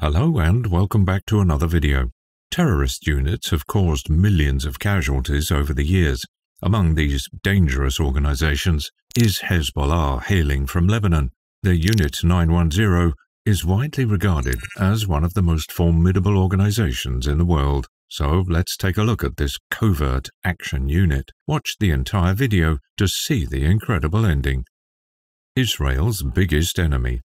Hello and welcome back to another video. Terrorist units have caused millions of casualties over the years. Among these dangerous organizations is Hezbollah, hailing from Lebanon. Their Unit 910 is widely regarded as one of the most formidable organizations in the world. So let's take a look at this covert action unit. Watch the entire video to see the incredible ending. Israel's biggest enemy.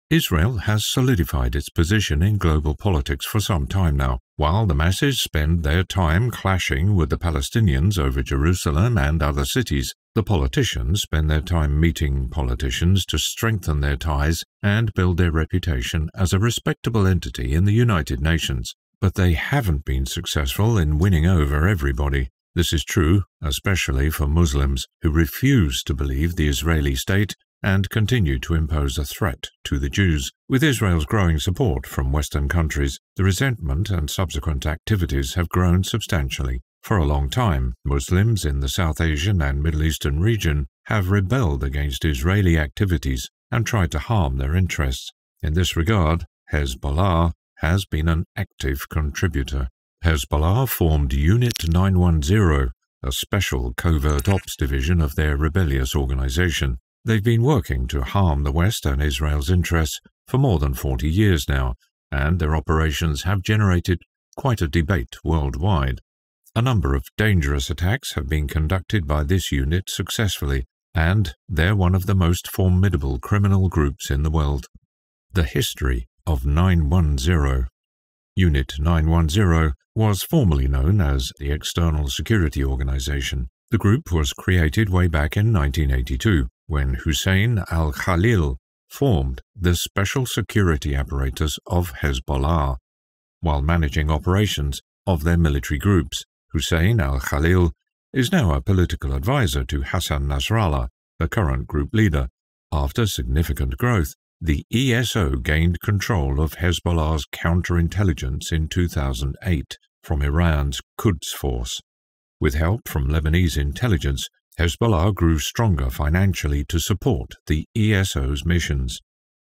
Israel has solidified its position in global politics for some time now. While the masses spend their time clashing with the Palestinians over Jerusalem and other cities, the politicians spend their time meeting politicians to strengthen their ties and build their reputation as a respectable entity in the United Nations. But they haven't been successful in winning over everybody. This is true, especially for Muslims who refuse to believe the Israeli state and continue to impose a threat to the Jews. With Israel's growing support from Western countries, the resentment and subsequent activities have grown substantially. For a long time, Muslims in the South Asian and Middle Eastern region have rebelled against Israeli activities and tried to harm their interests. In this regard, Hezbollah has been an active contributor. Hezbollah formed Unit 910, a special covert ops division of their rebellious organization. They've been working to harm the West and Israel's interests for more than 40 years now, and their operations have generated quite a debate worldwide. A number of dangerous attacks have been conducted by this unit successfully, and they're one of the most formidable criminal groups in the world. The history of 910. Unit 910 was formerly known as the External Security Organization. The group was created way back in 1982, when Hussein al-Khalil formed the special security apparatus of Hezbollah. While managing operations of their military groups, Hussein al-Khalil is now a political advisor to Hassan Nasrallah, the current group leader. After significant growth, the ESO gained control of Hezbollah's counterintelligence in 2008 from Iran's Quds force. With help from Lebanese intelligence, Hezbollah grew stronger financially to support the ESO's missions.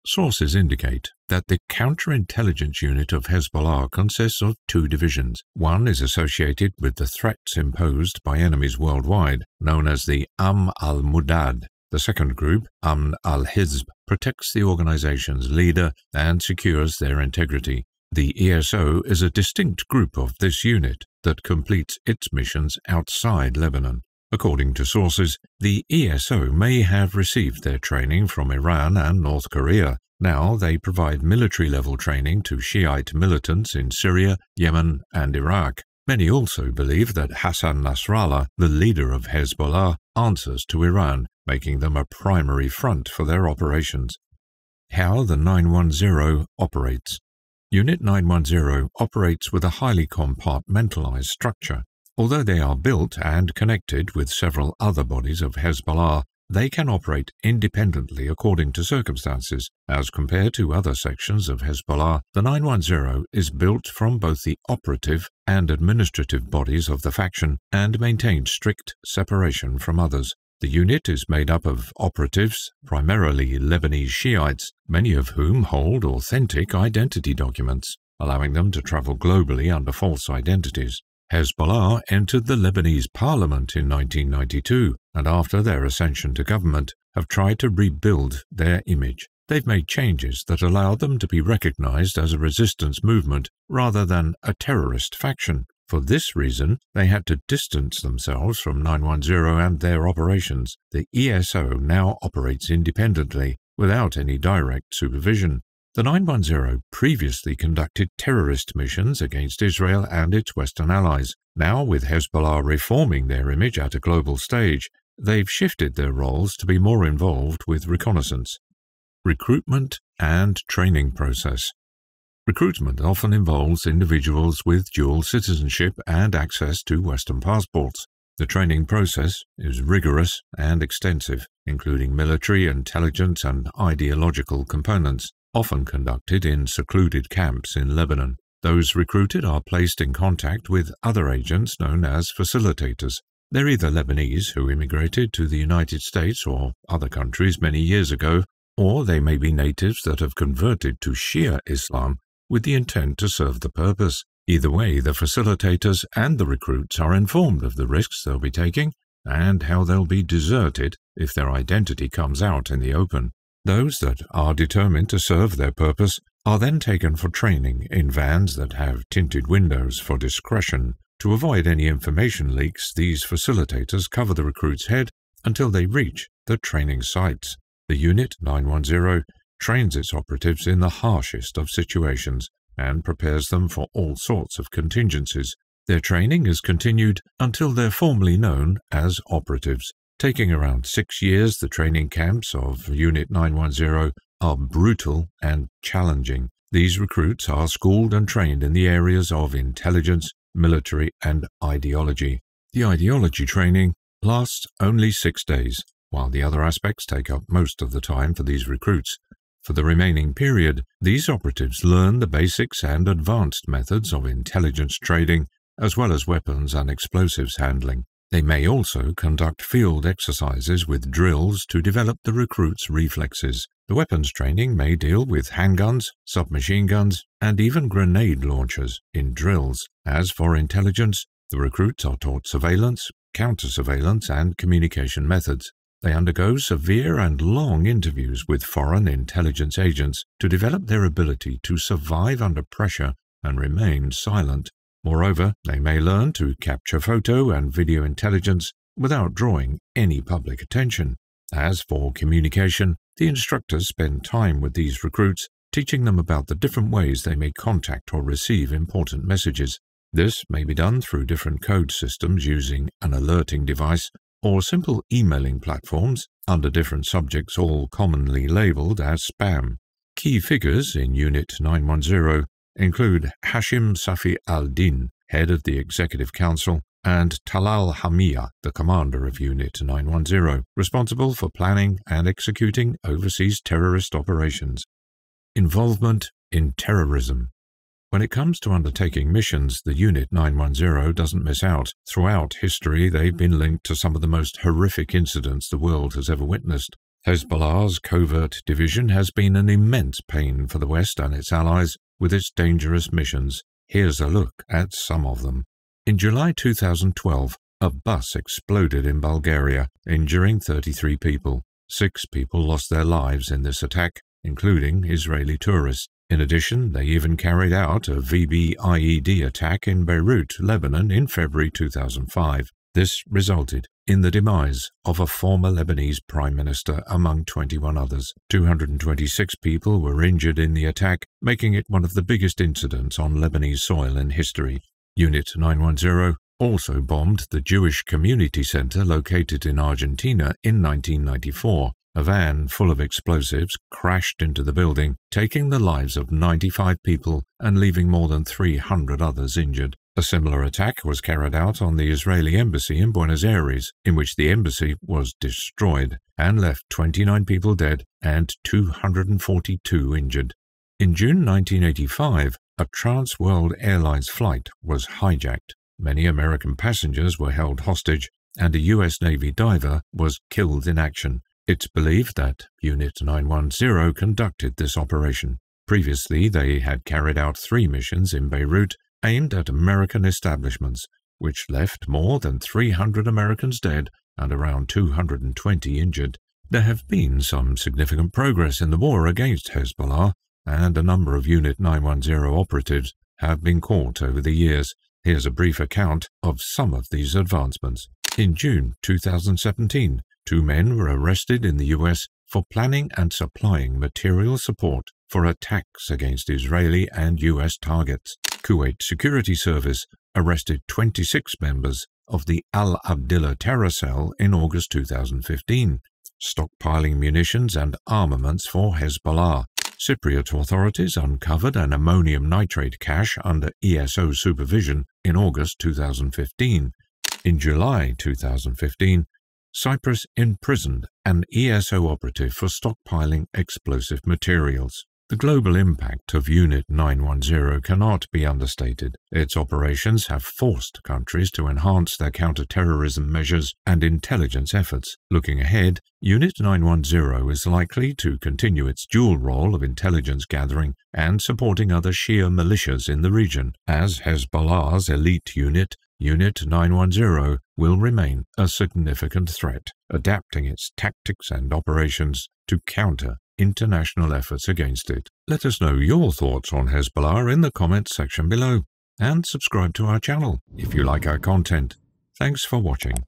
Sources indicate that the counterintelligence unit of Hezbollah consists of two divisions. One is associated with the threats imposed by enemies worldwide, known as the al-Mudad. The second group, al-Hizb, protects the organization's leader and secures their integrity. The ESO is a distinct group of this unit that completes its missions outside Lebanon. According to sources, the ESO may have received their training from Iran and North Korea. Now they provide military-level training to Shiite militants in Syria, Yemen, and Iraq. Many also believe that Hassan Nasrallah, the leader of Hezbollah, answers to Iran, making them a primary front for their operations. How the 910 operates. Unit 910 operates with a highly compartmentalized structure. Although they are built and connected with several other bodies of Hezbollah, they can operate independently according to circumstances. As compared to other sections of Hezbollah, the 910 is built from both the operative and administrative bodies of the faction and maintains strict separation from others. The unit is made up of operatives, primarily Lebanese Shiites, many of whom hold authentic identity documents, allowing them to travel globally under false identities. Hezbollah entered the Lebanese parliament in 1992, and after their ascension to government, have tried to rebuild their image. They've made changes that allow them to be recognized as a resistance movement rather than a terrorist faction. For this reason, they had to distance themselves from 910 and their operations. The ESO now operates independently, without any direct supervision. The 910 previously conducted terrorist missions against Israel and its Western allies. Now, with Hezbollah reforming their image at a global stage, they've shifted their roles to be more involved with reconnaissance. Recruitment and training process. Recruitment often involves individuals with dual citizenship and access to Western passports. The training process is rigorous and extensive, including military, intelligence, and ideological components, often conducted in secluded camps in Lebanon. Those recruited are placed in contact with other agents known as facilitators. They're either Lebanese who immigrated to the United States or other countries many years ago, or they may be natives that have converted to Shia Islam. with the intent to serve the purpose. Either way, the facilitators and the recruits are informed of the risks they'll be taking and how they'll be deserted if their identity comes out in the open. Those that are determined to serve their purpose are then taken for training in vans that have tinted windows for discretion. To avoid any information leaks, these facilitators cover the recruit's head until they reach the training sites. The Unit 910 trains its operatives in the harshest of situations and prepares them for all sorts of contingencies. Their training is continued until they're formally known as operatives. Taking around 6 years, the training camps of Unit 910 are brutal and challenging. These recruits are schooled and trained in the areas of intelligence, military, and ideology. The ideology training lasts only 6 days, while the other aspects take up most of the time for these recruits. For the remaining period, these operatives learn the basics and advanced methods of intelligence trading, as well as weapons and explosives handling. They may also conduct field exercises with drills to develop the recruits' reflexes. The weapons training may deal with handguns, submachine guns, and even grenade launchers in drills. As for intelligence, the recruits are taught surveillance, counter-surveillance, and communication methods. They undergo severe and long interviews with foreign intelligence agents to develop their ability to survive under pressure and remain silent. Moreover, they may learn to capture photo and video intelligence without drawing any public attention. As for communication, the instructors spend time with these recruits, teaching them about the different ways they may contact or receive important messages. This may be done through different code systems using an alerting device or simple emailing platforms under different subjects, all commonly labeled as spam. Key figures in Unit 910 include Hashim Safi al-Din, head of the Executive Council, and Talal Hamia, the commander of Unit 910, responsible for planning and executing overseas terrorist operations. Involvement in terrorism. When it comes to undertaking missions, the Unit 910 doesn't miss out. Throughout history, they've been linked to some of the most horrific incidents the world has ever witnessed. Hezbollah's Covert division has been an immense pain for the West and its allies with its dangerous missions. Here's a look at some of them. In July 2012, a bus exploded in Bulgaria, injuring 33 people. 6 people lost their lives in this attack, including Israeli tourists. In addition, they even carried out a VBIED attack in Beirut, Lebanon in February 2005. This resulted in the demise of a former Lebanese prime minister among 21 others. 226 people were injured in the attack, making it one of the biggest incidents on Lebanese soil in history. Unit 910 also bombed the Jewish Community Center located in Argentina in 1994. A van full of explosives crashed into the building, taking the lives of 95 people and leaving more than 300 others injured. A similar attack was carried out on the Israeli embassy in Buenos Aires, in which the embassy was destroyed and left 29 people dead and 242 injured. In June 1985, a Trans World Airlines flight was hijacked. Many American passengers were held hostage, and a U.S. Navy diver was killed in action. It's believed that Unit 910 conducted this operation. Previously, they had carried out 3 missions in Beirut aimed at American establishments, which left more than 300 Americans dead and around 220 injured. There have been some significant progress in the war against Hezbollah, and a number of Unit 910 operatives have been caught over the years. Here's a brief account of some of these advancements. In June 2017, 2 men were arrested in the U.S. for planning and supplying material support for attacks against Israeli and U.S. targets. Kuwait Security Service arrested 26 members of the Al-Abdillah terror cell in August 2015, stockpiling munitions and armaments for Hezbollah. Cypriot authorities uncovered an ammonium nitrate cache under ESO supervision in August 2015. In July 2015, Cyprus imprisoned an ESO operative for stockpiling explosive materials. The global impact of Unit 910 cannot be understated. Its operations have forced countries to enhance their counter-terrorism measures and intelligence efforts. Looking ahead, Unit 910 is likely to continue its dual role of intelligence gathering and supporting other Shia militias in the region. As Hezbollah's elite unit, Unit 910 will remain a significant threat, adapting its tactics and operations to counter international efforts against it. Let us know your thoughts on Hezbollah in the comments section below, and subscribe to our channel if you like our content. Thanks for watching.